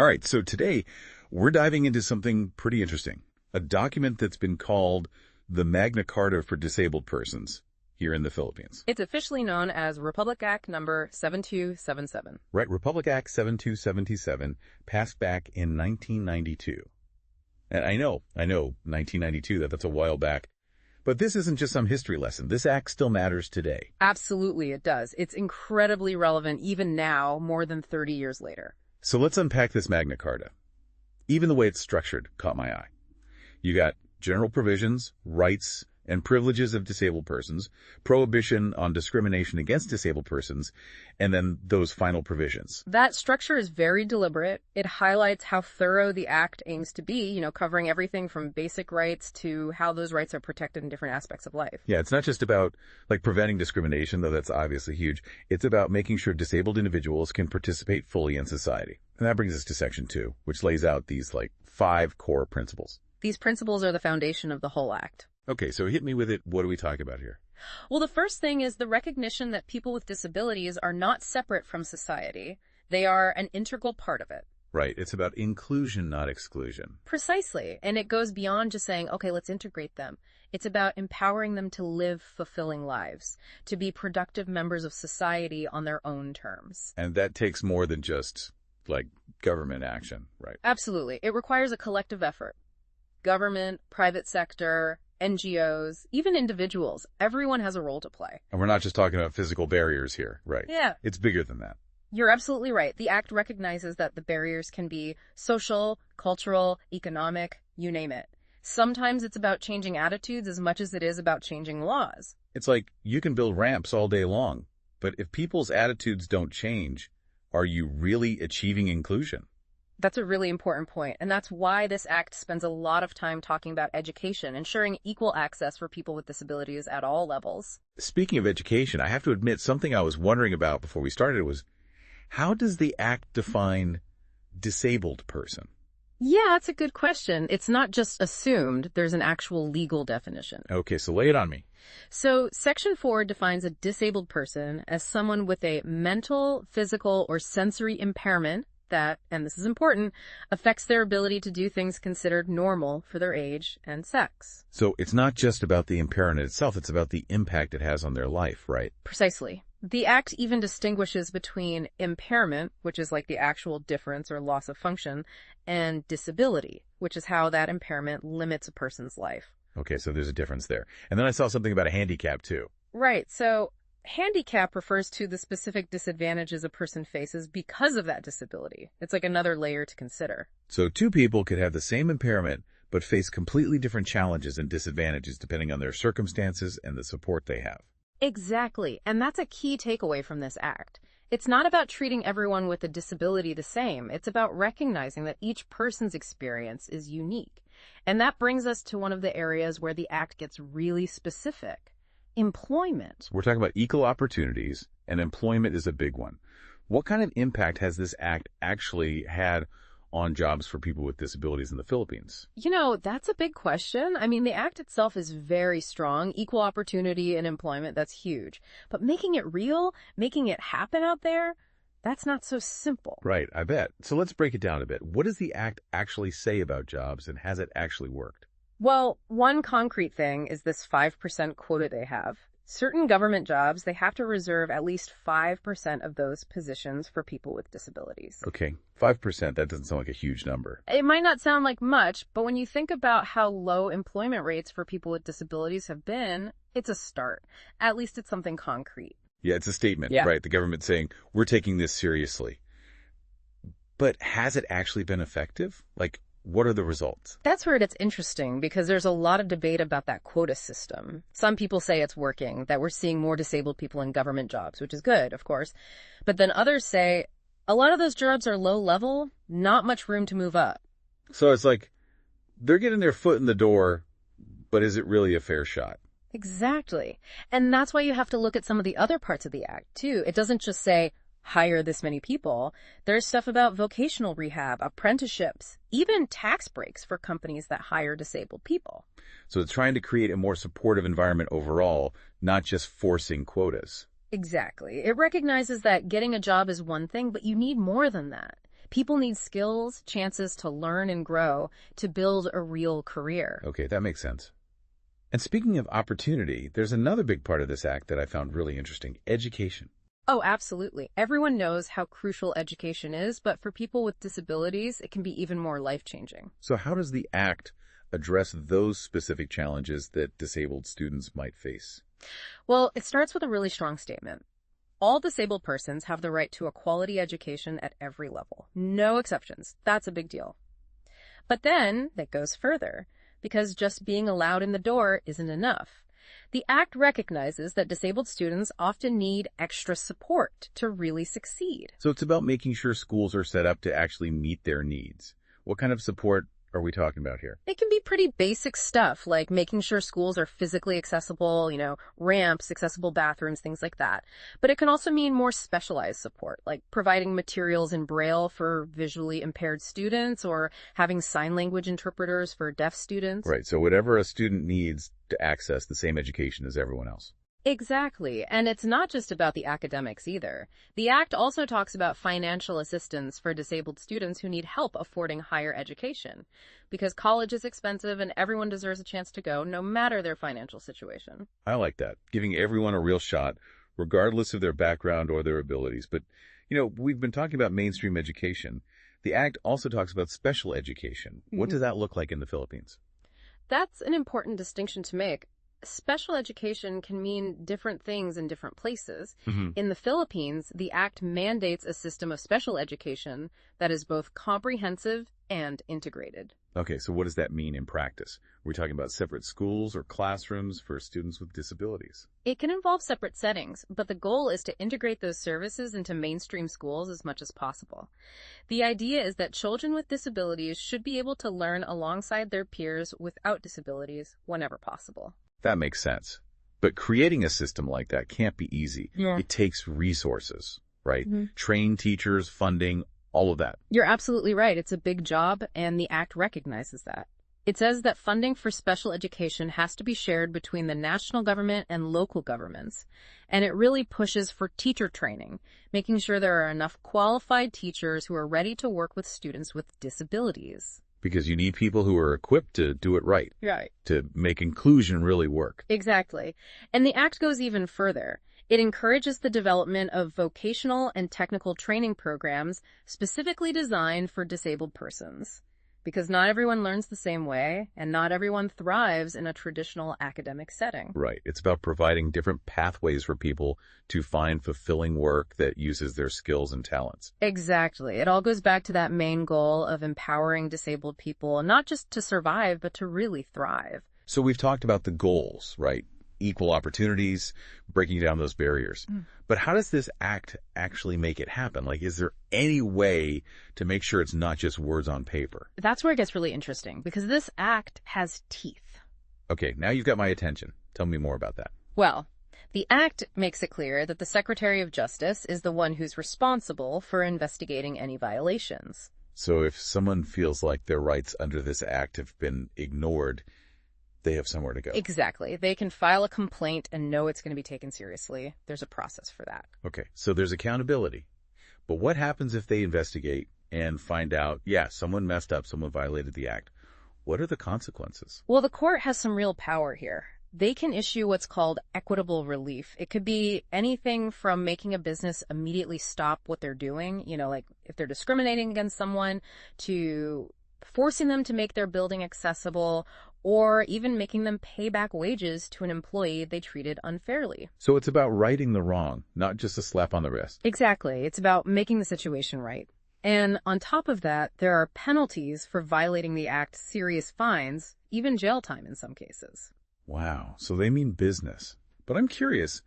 All right, so today we're diving into something pretty interesting, a document that's been called the Magna Carta for disabled persons here in the Philippines. It's officially known as Republic Act number 7277. Right, Republic Act 7277, passed back in 1992. And I know, 1992, that's a while back. But this isn't just some history lesson. This act still matters today. Absolutely, it does. It's incredibly relevant even now, more than 30 years later. So let's unpack this Magna Carta. Even the way it's structured caught my eye. You got general provisions, rights, and privileges of disabled persons, prohibition on discrimination against disabled persons, and then those final provisions. That structure is very deliberate. It highlights how thorough the Act aims to be, covering everything from basic rights to how those rights are protected in different aspects of life. Yeah, it's not just about preventing discrimination, though that's obviously huge. It's about making sure disabled individuals can participate fully in society. And that brings us to Section 2, which lays out these 5 core principles. These principles are the foundation of the whole Act. Okay, so hit me with it. What are we talking about here? Well, the first thing is the recognition that people with disabilities are not separate from society. They are an integral part of it. Right. It's about inclusion, not exclusion. Precisely. And it goes beyond just saying, okay, let's integrate them. It's about empowering them to live fulfilling lives, to be productive members of society on their own terms. And that takes more than just, government action, right? Absolutely. It requires a collective effort. Government, private sector, NGOs, even individuals, everyone has a role to play. And we're not just talking about physical barriers here, right? Yeah. It's bigger than that. You're absolutely right. The Act recognizes that the barriers can be social, cultural, economic, you name it. Sometimes it's about changing attitudes as much as it is about changing laws. It's like you can build ramps all day long, but if people's attitudes don't change, are you really achieving inclusion? That's a really important point, and that's why this Act spends a lot of time talking about education, ensuring equal access for people with disabilities at all levels. Speaking of education, I have to admit something I was wondering about before we started was, how does the Act define disabled person? Yeah, that's a good question. It's not just assumed. There's an actual legal definition. Okay, so lay it on me. So Section 4 defines a disabled person as someone with a mental, physical, or sensory impairment that, and this is important, affects their ability to do things considered normal for their age and sex. So it's not just about the impairment itself, it's about the impact it has on their life, right? Precisely. The Act even distinguishes between impairment, which is like the actual difference or loss of function, and disability, which is how that impairment limits a person's life. Okay, so there's a difference there. And then I saw something about a handicap, too. Right, so handicap refers to the specific disadvantages a person faces because of that disability. It's like another layer to consider. So 2 people could have the same impairment, but face completely different challenges and disadvantages depending on their circumstances and the support they have. Exactly, and that's a key takeaway from this Act. It's not about treating everyone with a disability the same. It's about recognizing that each person's experience is unique. And that brings us to one of the areas where the Act gets really specific. Employment. We're talking about equal opportunities, and employment is a big one. What kind of impact has this act actually had on jobs for people with disabilities in the Philippines? That's a big question. I mean, the Act itself is very strong. Equal opportunity in employment, that's huge. But making it real, making it happen out there, that's not so simple. Right, I bet. So let's break it down a bit. What does the act actually say about jobs, and has it actually worked? Well, one concrete thing is this 5% quota they have. Certain government jobs, they have to reserve at least 5% of those positions for people with disabilities. Okay, 5%, that doesn't sound like a huge number. It might not sound like much, but when you think about how low employment rates for people with disabilities have been, it's a start. At least it's something concrete. Yeah, it's a statement, yeah. Right? The government saying, we're taking this seriously. But has it actually been effective? What are the results? That's where it gets interesting, because there's a lot of debate about that quota system. Some people say it's working, that we're seeing more disabled people in government jobs, which is good, of course. But then others say a lot of those jobs are low level, not much room to move up. So it's they're getting their foot in the door, but is it really a fair shot? Exactly. And that's why you have to look at some of the other parts of the Act, too. It doesn't just say, hire this many people. There's stuff about vocational rehab, apprenticeships, even tax breaks for companies that hire disabled people. So it's trying to create a more supportive environment overall, not just forcing quotas. Exactly. It recognizes that getting a job is one thing, but you need more than that. People need skills, chances to learn and grow to build a real career. Okay, that makes sense. And speaking of opportunity, there's another big part of this act that I found really interesting: education. Oh, absolutely. Everyone knows how crucial education is, but for people with disabilities, it can be even more life-changing. So how does the act address those specific challenges that disabled students might face? Well, it starts with a really strong statement. All disabled persons have the right to a quality education at every level. No exceptions. That's a big deal. But then it goes further, because just being allowed in the door isn't enough. The Act recognizes that disabled students often need extra support to really succeed. So it's about making sure schools are set up to actually meet their needs. What kind of support are we talking about here? It can be pretty basic stuff, like making sure schools are physically accessible, ramps, accessible bathrooms, things like that. But it can also mean more specialized support, like providing materials in Braille for visually impaired students or having sign language interpreters for deaf students. Right, so whatever a student needs to access the same education as everyone else. Exactly. And it's not just about the academics either. The Act also talks about financial assistance for disabled students who need help affording higher education, because college is expensive and everyone deserves a chance to go, no matter their financial situation. I like that, giving everyone a real shot, regardless of their background or their abilities. But, we've been talking about mainstream education. The Act also talks about special education. What does that look like in the Philippines? That's an important distinction to make. Special education can mean different things in different places. In the Philippines, the Act mandates a system of special education that is both comprehensive and integrated. Okay, so what does that mean in practice? Are we talking about separate schools or classrooms for students with disabilities? It can involve separate settings, but the goal is to integrate those services into mainstream schools as much as possible. The idea is that children with disabilities should be able to learn alongside their peers without disabilities whenever possible. That makes sense. But creating a system like that can't be easy. Yeah. It takes resources, right? Trained teachers, funding, all of that. You're absolutely right. It's a big job, and the Act recognizes that. It says that funding for special education has to be shared between the national government and local governments. And it really pushes for teacher training, making sure there are enough qualified teachers who are ready to work with students with disabilities. Because you need people who are equipped to do it right. Right. To make inclusion really work. Exactly. And the Act goes even further. It encourages the development of vocational and technical training programs specifically designed for disabled persons. Because not everyone learns the same way, and not everyone thrives in a traditional academic setting. Right. It's about providing different pathways for people to find fulfilling work that uses their skills and talents. Exactly. It all goes back to that main goal of empowering disabled people, not just to survive, but to really thrive. So we've talked about the goals, right? Equal opportunities, breaking down those barriers. But how does this act actually make it happen? Like, is there any way to make sure it's not just words on paper? That's where it gets really interesting, because this act has teeth. Okay, now you've got my attention. Tell me more about that. Well, the Act makes it clear that the Secretary of Justice is the one who's responsible for investigating any violations. So if someone feels like their rights under this act have been ignored, they have somewhere to go. Exactly. They can file a complaint and know it's going to be taken seriously. There's a process for that. Okay, so there's accountability. But what happens if they investigate and find out, someone messed up, someone violated the act? What are the consequences? Well, the court has some real power here. They can issue what's called equitable relief. It could be anything from making a business immediately stop what they're doing, like if they're discriminating against someone, to forcing them to make their building accessible, or even making them pay back wages to an employee they treated unfairly. So it's about righting the wrong, not just a slap on the wrist. Exactly. It's about making the situation right. And on top of that, there are penalties for violating the act, serious fines, even jail time in some cases. Wow, so they mean business. But I'm curious,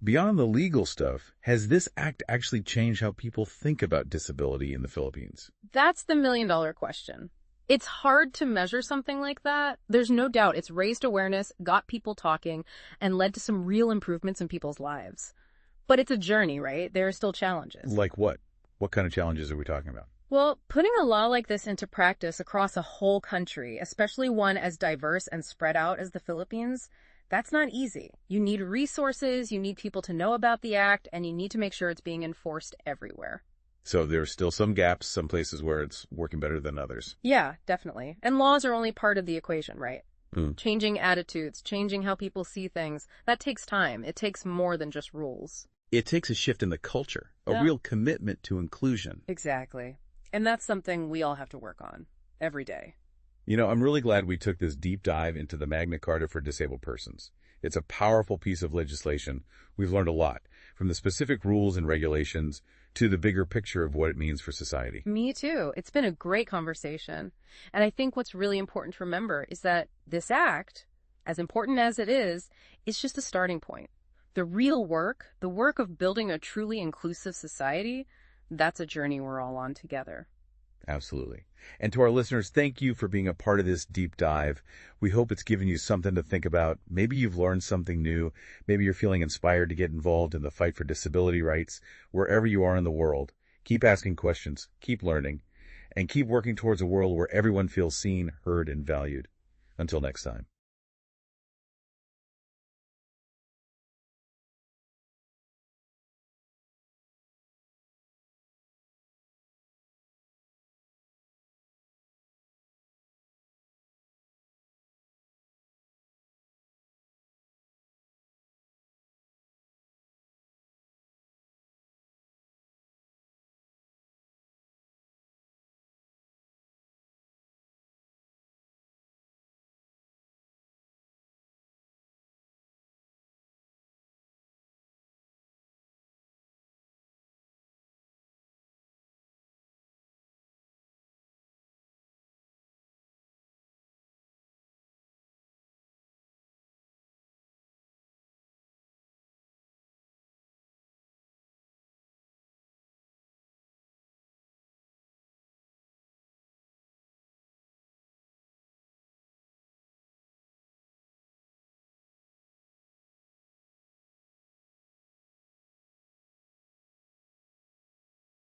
beyond the legal stuff, has this act actually changed how people think about disability in the Philippines? That's the million-dollar question. It's hard to measure something like that. There's no doubt it's raised awareness, got people talking, and led to some real improvements in people's lives. But it's a journey, right? There are still challenges. Like what? What kind of challenges are we talking about? Well, putting a law like this into practice across a whole country, especially one as diverse and spread out as the Philippines, that's not easy. You need resources, you need people to know about the act, and you need to make sure it's being enforced everywhere. So there's still some gaps, some places where it's working better than others. Yeah, definitely. And laws are only part of the equation, right? Mm. Changing attitudes, changing how people see things, that takes time. It takes more than just rules. It takes a shift in the culture, a Yeah. real commitment to inclusion. Exactly. And that's something we all have to work on every day. I'm really glad we took this deep dive into the Magna Carta for disabled persons. It's a powerful piece of legislation. We've learned a lot, from the specific rules and regulations to the bigger picture of what it means for society. Me too. It's been a great conversation. And I think what's really important to remember is that this act, as important as it is just a starting point. The real work, the work of building a truly inclusive society, that's a journey we're all on together. Absolutely. And to our listeners, thank you for being a part of this deep dive. We hope it's given you something to think about. Maybe you've learned something new. Maybe you're feeling inspired to get involved in the fight for disability rights. Wherever you are in the world, keep asking questions, keep learning, and keep working towards a world where everyone feels seen, heard, and valued. Until next time.